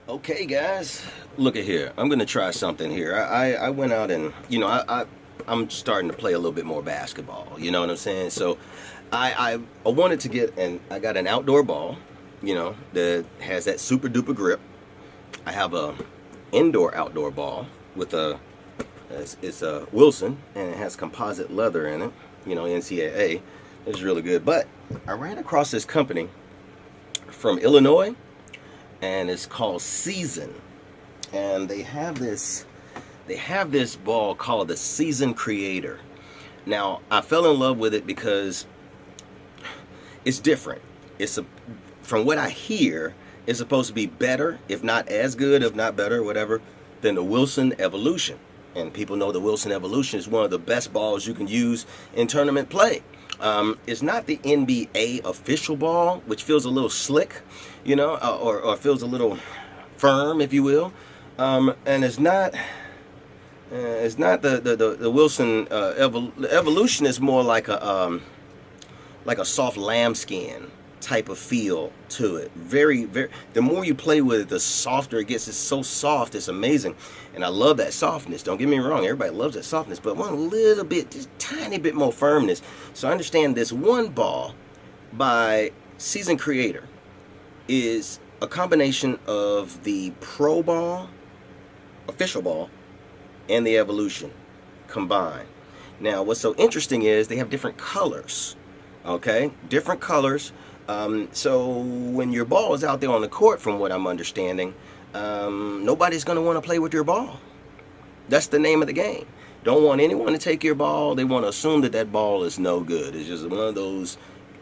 Okay, guys, look at here. I'm gonna try something here. I went out and I'm starting to play a little bit more basketball. You know what I'm saying? So I wanted to get and I got an outdoor ball, that has that super duper grip. I have a indoor outdoor ball with it's a Wilson, and it has composite leather in it. NCAA. It's really good. But I ran across this company from Illinois, and it's called Season, and they have this ball called the Season Creator. Now I fell in love with it because it's different. From what I hear, it's supposed to be better, if not as good, if not better, whatever, than the Wilson Evolution. And people know the Wilson Evolution is one of the best balls you can use in tournament play. It's not the NBA official ball, which feels a little slick, or feels a little firm, if you will. And it's not the Wilson Evolution is more like a soft lambskin type of feel to it. Very, very. The more you play with it, the softer it gets. It's so soft, it's amazing, and I love that softness. Don't get me wrong, everybody loves that softness, but one little bit, just tiny bit more firmness. So I understand this one ball by Season Creator is a combination of the Pro Ball, official ball, and the Evolution combined. Now, what's so interesting is they have different colors. Okay, different colors. So when your ball is out there on the court, from what I'm understanding, nobody's going to want to play with your ball. That's the name of the game. Don't want anyone to take your ball. They want to assume that that ball is no good. It's just one of those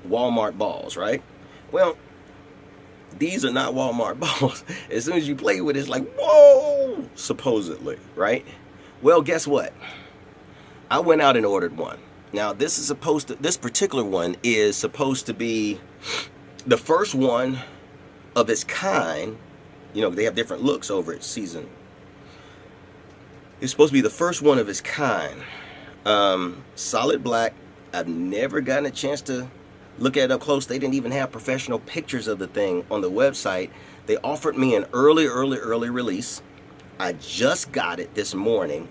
Walmart balls, right? Well, these are not Walmart balls. As soon as you play with it, it's like, whoa, supposedly, right? Well, guess what? I went out and ordered one. Now, this particular one is supposed to be the first one of its kind. They have different looks over its Season. It's supposed to be the first one of its kind. Solid black. I've never gotten a chance to look at it up close. They didn't even have professional pictures of the thing on the website. They offered me an early release. I just got it this morning.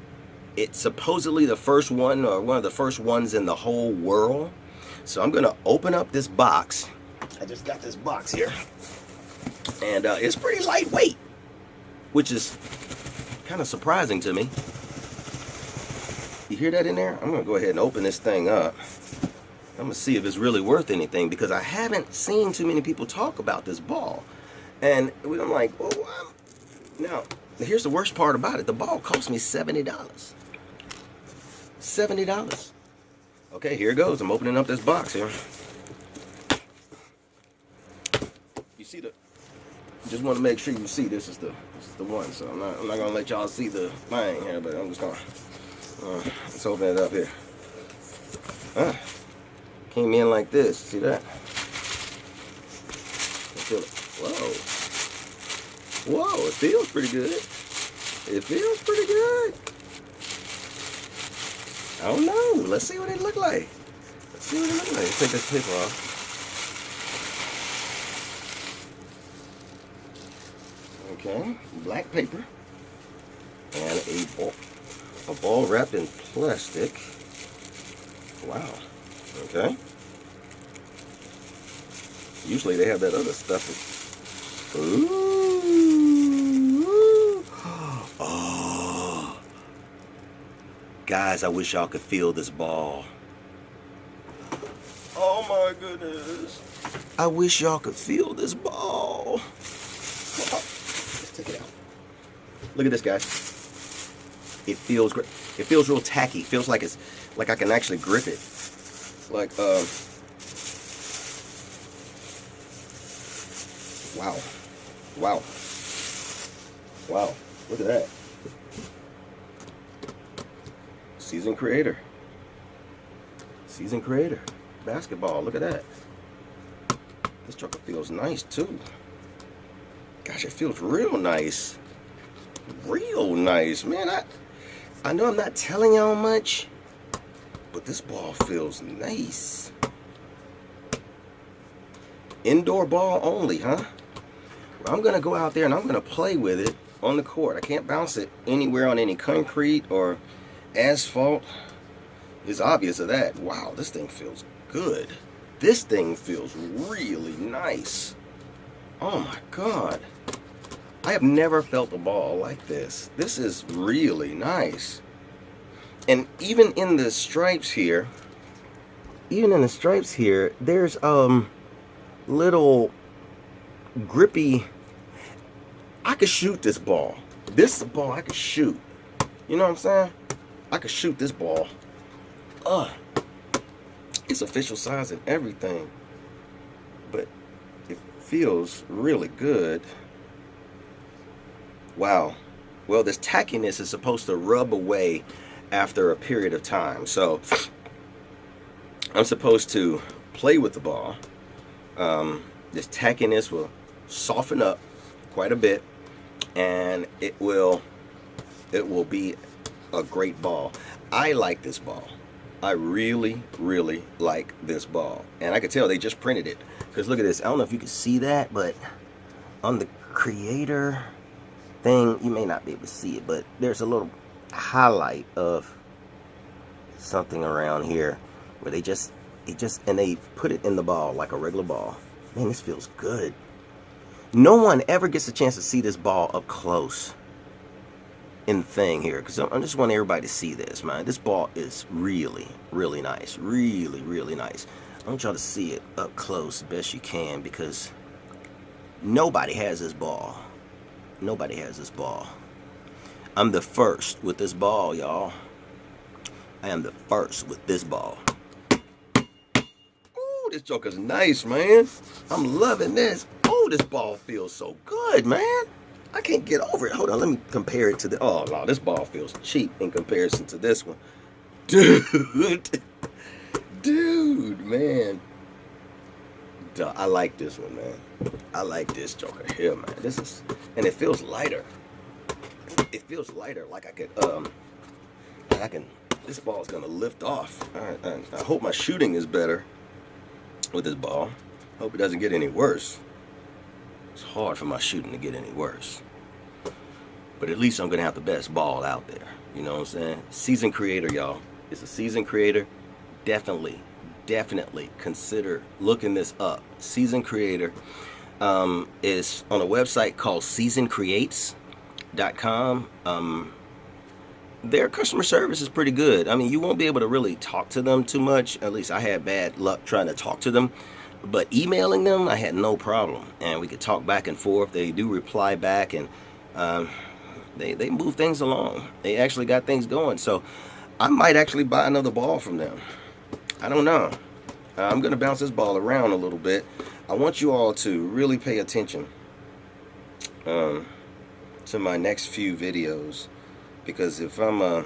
It's supposedly the first one, or one of the first ones in the whole world. So I'm going to open up this box. I just got this box here. And it's pretty lightweight, which is kind of surprising to me. You hear that in there? I'm going to go ahead and open this thing up. I'm going to see if it's really worth anything, because I haven't seen too many people talk about this ball. And I'm like, oh, now, here's the worst part about it. The ball cost me $70. $70. Okay, here it goes. I'm opening up this box here. You see just want to make sure you see this is the one. So I'm not gonna let y'all see the thing here, but I'm just gonna let's open it up here. Came in like this. See that? Feel it. Whoa, it feels pretty good. It feels pretty good. I don't know. Let's see what it look like. Let's take this paper off. Okay, black paper and a ball wrapped in plastic. Wow. Okay. Usually they have that other stuff. Ooh. Oh. Guys, I wish y'all could feel this ball. Oh my goodness. I wish y'all could feel this ball. Let's take it out. Look at this, guys. It feels great. It feels real tacky. It feels like I can actually grip it. Like wow. Look at that. Season Creator. Basketball. Look at that. This trucker feels nice too. Gosh, it feels real nice. Man, I know I'm not telling y'all much, but this ball feels nice. Indoor ball only, huh? I'm going to go out there and I'm going to play with it on the court. I can't bounce it anywhere on any concrete or asphalt. It's obvious of that. Wow, this thing feels good. This thing feels really nice. Oh my God. I have never felt a ball like this. This is really nice. And even in the stripes here, there's little grippy. I could shoot this ball. This is a ball I could shoot. You know what I'm saying? I could shoot this ball. It's official size and everything, but it feels really good. Wow. Well, this tackiness is supposed to rub away after a period of time. So I'm supposed to play with the ball. This tackiness will soften up quite a bit, and it will be a great ball. I like this ball. I really, really like this ball. And I could tell they just printed it. Because look at this. I don't know if you can see that, but on the creator thing, you may not be able to see it, but there's a little highlight of something around here where they put it in the ball like a regular ball. Man, this feels good. No one ever gets a chance to see this ball up close in the thing here, because I just want everybody to see this, man. This ball is really, really nice. Really, really nice. I want y'all to see it up close as best you can, because nobody has this ball. Nobody has this ball. I'm the first with this ball, y'all. I am the first with this ball. Ooh, this joker's nice, man. I'm loving this. Oh, this ball feels so good, man. I can't get over it. Hold on, let me compare it to the... Oh, no, this ball feels cheap in comparison to this one. Dude. Dude, man. Duh, I like this one, man. I like this joker here, man. This is... And it feels lighter. It feels lighter, like I can... This ball is going to lift off. I hope my shooting is better with this ball. Hope it doesn't get any worse. It's hard for my shooting to get any worse. But at least I'm going to have the best ball out there. You know what I'm saying? Seasoned creator, y'all. It's a seasoned creator. Definitely consider looking this up. Seasoned creator is on a website called seasonedcreates.com. Their customer service is pretty good. I mean, you won't be able to really talk to them too much. At least I had bad luck trying to talk to them. But emailing them, I had no problem. And we could talk back and forth. They do reply back, and they move things along. They actually got things going. So I might actually buy another ball from them. I don't know. I'm going to bounce this ball around a little bit. I want you all to really pay attention to my next few videos. Because if I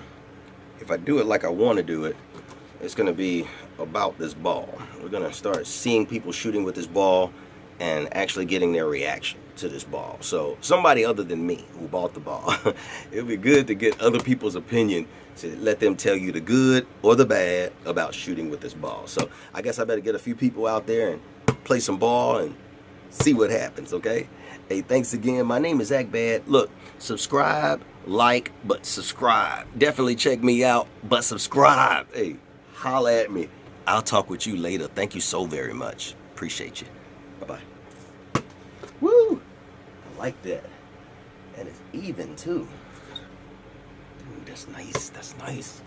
do it like I want to do it, it's going to be about this ball. We're going to start seeing people shooting with this ball and actually getting their reaction to this ball. So somebody other than me who bought the ball. It would be good to get other people's opinion, to let them tell you the good or the bad about shooting with this ball. So I guess I better get a few people out there and play some ball and see what happens, okay? Hey, thanks again. My name is Akbad. Look, subscribe, like, but subscribe. Definitely check me out, but subscribe. Hey, holla at me. I'll talk with you later. Thank you so very much. Appreciate you. Bye-bye. Woo! I like that. And it's even, too. Dude, that's nice. That's nice.